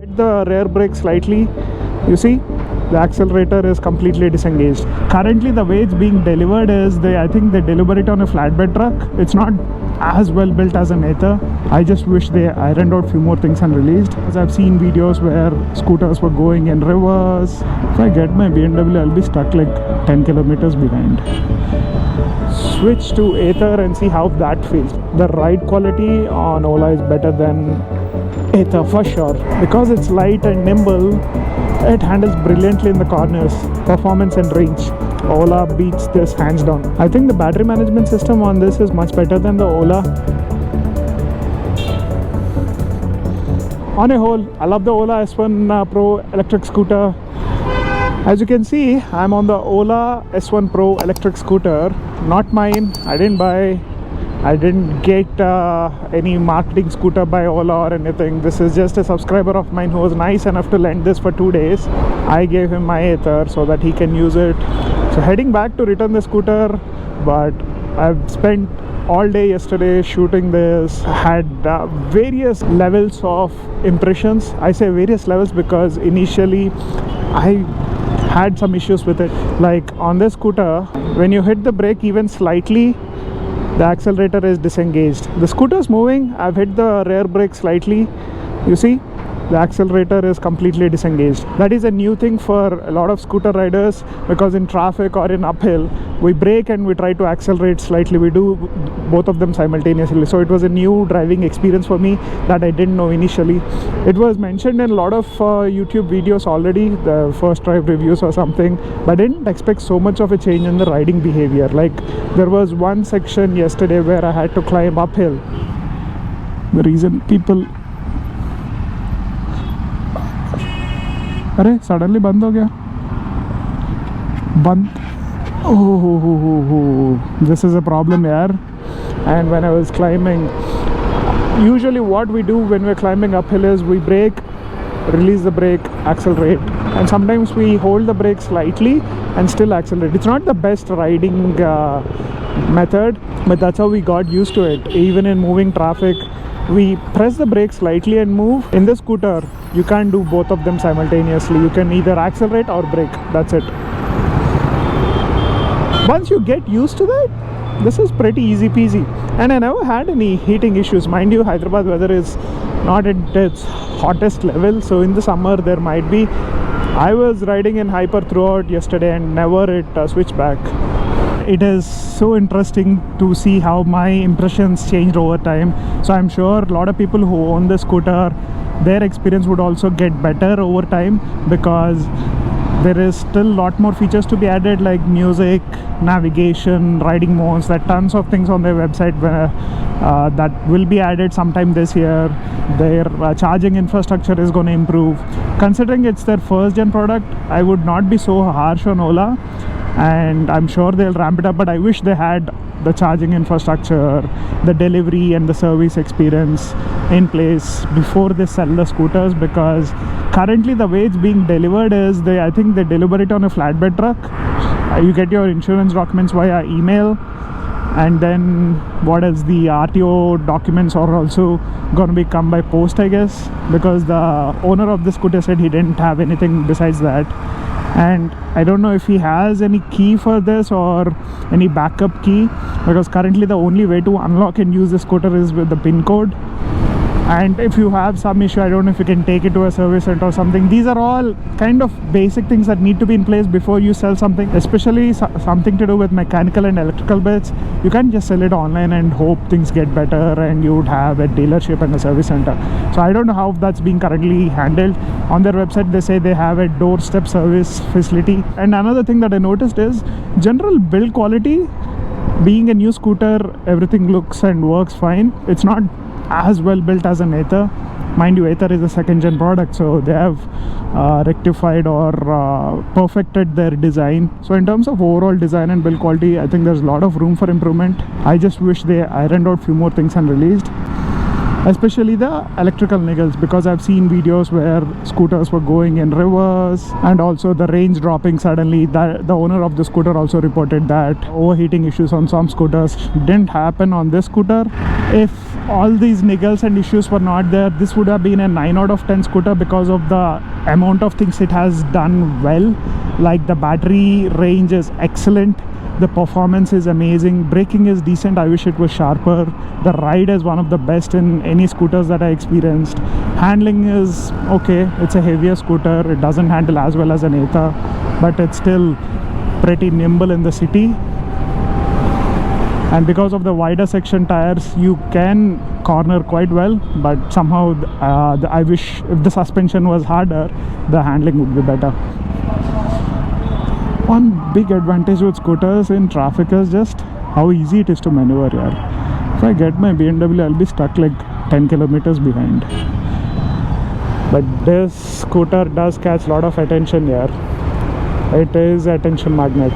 The rear brake slightly, you see the accelerator is completely disengaged. Currently the way it's being delivered is I think they deliver it on a flatbed truck. It's not as well built as an ATHER. I just wish they ironed out few more things and released, because I've seen videos where scooters were going in reverse. If I get my BMW, I'll be stuck like 10 kilometers behind. Switch to ATHER and see how that feels. The ride quality on Ola is better than ATHER for sure, because it's light and nimble. It handles brilliantly in the corners. Performance and range, Ola beats this hands down. I think the battery management system on this is much better than the Ola. On a whole, I love the Ola S1 Pro electric scooter. As you can see, I'm on the Ola S1 Pro electric scooter. Not mine. I didn't get any marketing scooter by Ola or anything. This is just a subscriber of mine who was nice enough to lend this for 2 days. I gave him my ATHER so that he can use it. So heading back to return the scooter, but I've spent all day yesterday shooting this. Had various levels of impressions. I say various levels because initially I had some issues with it. Like on this scooter, when you hit the brake even slightly, the accelerator is disengaged. The scooter is moving. I've hit the rear brake slightly. You see, the accelerator is completely disengaged. That is a new thing for a lot of scooter riders, because in traffic or in uphill, we brake and we try to accelerate slightly. We do both of them simultaneously. So it was a new driving experience for me that I didn't know initially. It was mentioned in a lot of YouTube videos already, the first drive reviews or something, but I didn't expect so much of a change in the riding behavior. Like there was one section yesterday where I had to climb uphill. The reason people... अरे suddenly बंद हो गया बंद this is a problem yaar. And when I was climbing, usually what we do when we're climbing uphill is we brake, release the brake, accelerate, and sometimes we hold the brake slightly and still accelerate. It's not the best riding method, but that's how we got used to it. Even in moving traffic, we press the brake slightly and move. In the scooter, you can't do both of them simultaneously. You can either accelerate or brake. That's it. Once you get used to that, this is pretty easy peasy. And I never had any heating issues. Mind you, Hyderabad weather is not at its hottest level, so in the summer there might be. I was riding in hyper throughout yesterday and never it switched back. It is so interesting to see how my impressions changed over time. So I'm sure a lot of people who own the scooter, their experience would also get better over time, because there is still a lot more features to be added, like music, navigation, riding modes. There are tons of things on their website that will be added sometime this year. Their charging infrastructure is going to improve. Considering it's their first gen product, I would not be so harsh on Ola, and I'm sure they'll ramp it up, but I wish they had the charging infrastructure, the delivery and the service experience in place before they sell the scooters, because currently the way it's being delivered is I think they deliver it on a flatbed truck. You get your insurance documents via email, and then what else, the RTO documents are also going to be come by post, I guess, because the owner of the scooter said he didn't have anything besides that. And I don't know if he has any key for this or any backup key, because currently the only way to unlock and use the scooter is with the PIN code. And if you have some issue, I don't know if you can take it to a service center or something. These are all kind of basic things that need to be in place before you sell something, especially something to do with mechanical and electrical bits. You can't just sell it online and hope things get better and you would have a dealership and a service center. So I don't know how that's being currently handled. On their website they say they have a doorstep service facility. And another thing that I noticed is general build quality. Being a new scooter, everything looks and works fine. It's not as well built as an ATHER. Mind you, ATHER is a second gen product, so they have rectified or perfected their design. So in terms of overall design and build quality, I think there's a lot of room for improvement. I just wish they ironed out few more things and released, especially the electrical niggles, because I've seen videos where scooters were going in reverse and also the range dropping suddenly. The owner of the scooter also reported that overheating issues on some scooters. Didn't happen on this scooter. If all these niggles and issues were not there, this would have been a 9 out of 10 scooter because of the amount of things it has done well. Like the battery range is excellent, the performance is amazing, braking is decent, I wish it was sharper, the ride is one of the best in any scooters that I experienced, handling is okay, it's a heavier scooter, it doesn't handle as well as an ATHER, but it's still pretty nimble in the city. And because of the wider section tires, you can corner quite well, but somehow I wish if the suspension was harder, the handling would be better. One big advantage with scooters in traffic is just how easy it is to maneuver here. If I get my BMW, I'll be stuck like 10 kilometers behind. But this scooter does catch a lot of attention here. It is an attention magnet.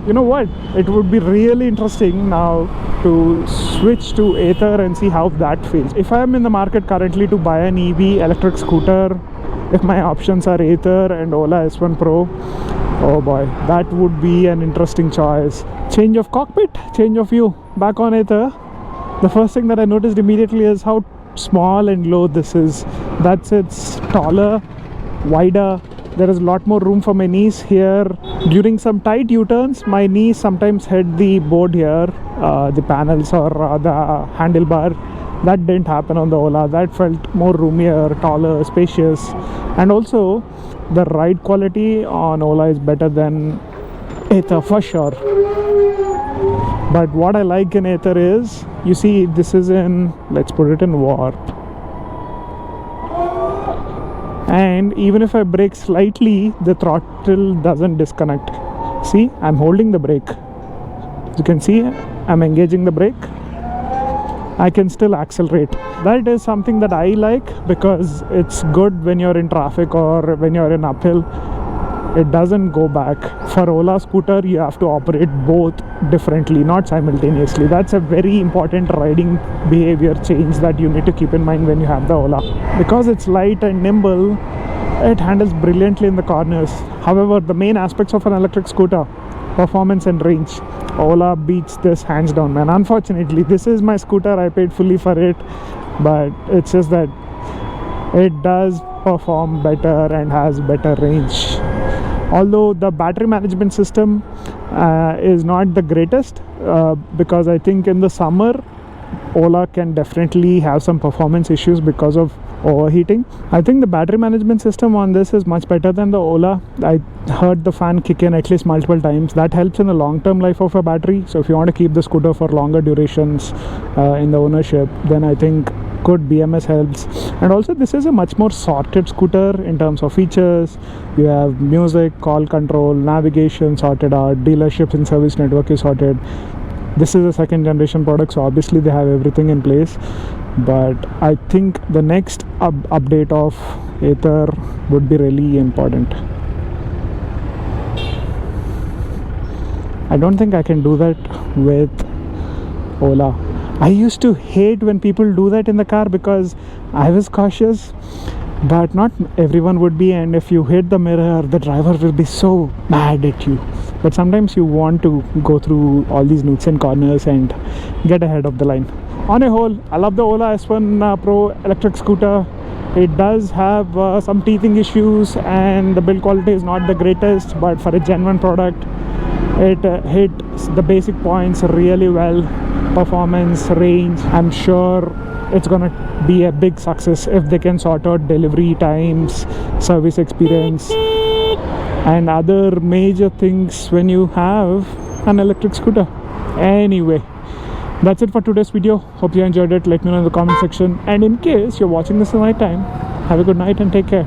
You know what? It would be really interesting now to switch to ATHER and see how that feels. If I am in the market currently to buy an EV electric scooter, if my options are ATHER and Ola S1 Pro, oh boy, that would be an interesting choice. Change of cockpit, change of view. Back on ATHER, the first thing that I noticed immediately is how small and low this is. That's it's taller, wider. There is a lot more room for my knees here. During some tight U-turns, my knees sometimes hit the board here, the panels or the handlebar. That didn't happen on the Ola. That felt more roomier, taller, spacious. And also, the ride quality on Ola is better than ATHER for sure. But what I like in ATHER is, you see, this is in, let's put it in warp. And even if I brake slightly, the throttle doesn't disconnect. See, I'm holding the brake. As you can see, I'm engaging the brake. I can still accelerate. That is something that I like because it's good when you're in traffic or when you're in uphill. It doesn't go back. For Ola scooter, you have to operate both differently, not simultaneously. That's a very important riding behavior change that you need to keep in mind when you have the Ola. Because it's light and nimble, it handles brilliantly in the corners. However, the main aspects of an electric scooter, performance and range, Ola beats this hands down, man. Unfortunately, this is my scooter, I paid fully for it, but it's just that it does perform better and has better range. Although the battery management system is not the greatest, because I think in the summer Ola can definitely have some performance issues because of overheating. I think the battery management system on this is much better than the Ola. I heard the fan kick in at least multiple times. That helps in the long-term life of a battery. So if you want to keep the scooter for longer durations in the ownership, then I think good BMS helps. And also this is a much more sorted scooter in terms of features. You have music, call control, navigation sorted out, dealerships and service network is sorted. This is a second generation product, so obviously they have everything in place. But I think the next update of ATHER would be really important. I don't think I can do that with Ola. I used to hate when people do that in the car because I was cautious, but not everyone would be, and if you hit the mirror, the driver will be so mad at you. But sometimes you want to go through all these nooks and corners and get ahead of the line. On a whole, I love the Ola S1 Pro electric scooter. It does have some teething issues and the build quality is not the greatest, but for a genuine product, it hits the basic points really well. Performance, range, I'm sure it's gonna be a big success if they can sort out delivery times, service experience, and other major things when you have an electric scooter. Anyway, that's it for today's video. Hope you enjoyed it. Let me know in the comment section, and in case you're watching this in night time, have a good night and take care.